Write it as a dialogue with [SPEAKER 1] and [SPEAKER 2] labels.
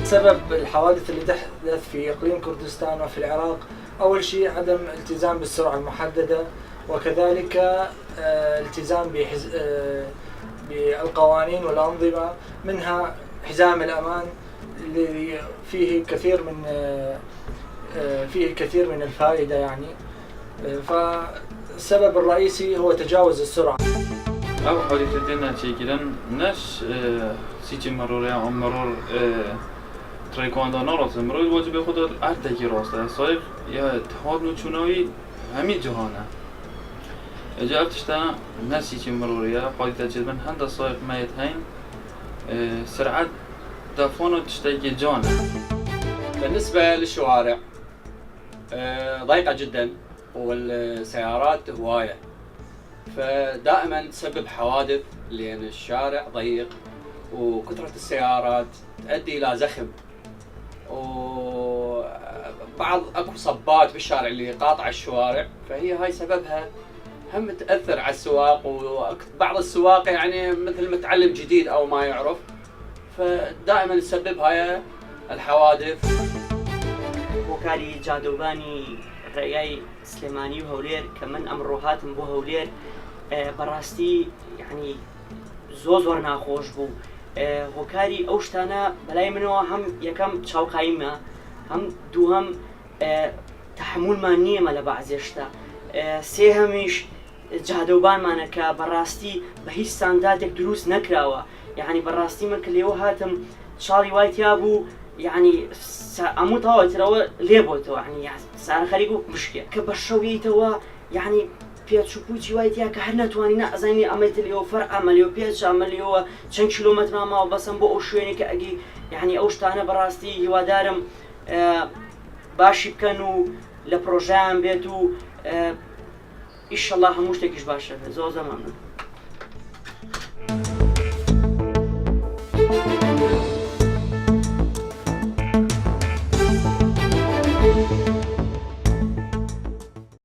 [SPEAKER 1] سبب الحوادث اللي تحدث في إقليم كردستان وفي العراق أول شيء عدم التزام بالسرعة المحددة، وكذلك التزام بالقوانين والأنظمة، منها حزام الأمان اللي فيه كثير من الفائدة يعني. فالسبب الرئيسي هو تجاوز السرعة.
[SPEAKER 2] أو حادثتنا شكلاً نش سيتي مرور أو مرور تريكواندا نراس مرور واجب خود أرتكي راسته صاير يا تحاد نوشوناوي همي جهانه جاب تشتا نش سيتي مرور يا حادثة جدا هند صاير ما يتهين سرعة دفون تشتكي جانه.
[SPEAKER 3] بالنسبة للشوارع ضيقة جدا والسيارات هواية، فدائما تسبب حوادث لأن الشارع ضيق وكثرة السيارات تؤدي إلى زخم، وبعض أكو صبات بالشارع اللي قاطع الشوارع، فهي هاي سببها هم تأثر على السواق، وبعض السواق يعني مثل متعلم جديد أو ما يعرف، فدائما تسبب هاي الحوادث.
[SPEAKER 4] هۆکاری جادۆبانی ڕێگای سلێمانی و هەولێر کە من ئەمڕۆ هاتم بۆ هەولێر بەڕاستی یعنی زۆر ناخۆش بوو. هۆکاری ئەو شتانە بەلای منەوە هەم یەکەم چاوقاییمە، هەم دووهەم تەحموولمان نییەمە لە بەعزێ شتە، سێهەمیش جادۆبانمانە کە بەڕاستی بە هیچ ستانداردێک دروست نەکراوە. یعنی بەڕاستی من کە لێوە هاتم چاڵی وای تیا بوو، يعني أموت هوا ترى ليبوتو يعني سعر خريجو مشكلة كبشوي توا يعني بيتشو بوتشي وايد يا كهرنا تواني نأزيني عملت اليوم فرق عمليو بيتش عمليو 10 كيلومتر ما بس أنا بقول شويني كأجي يعني أوش تانا براستي هو دارم باشي كانوا لبروجرام بيتو إن شاء الله هموش تكش باشا زو زمان.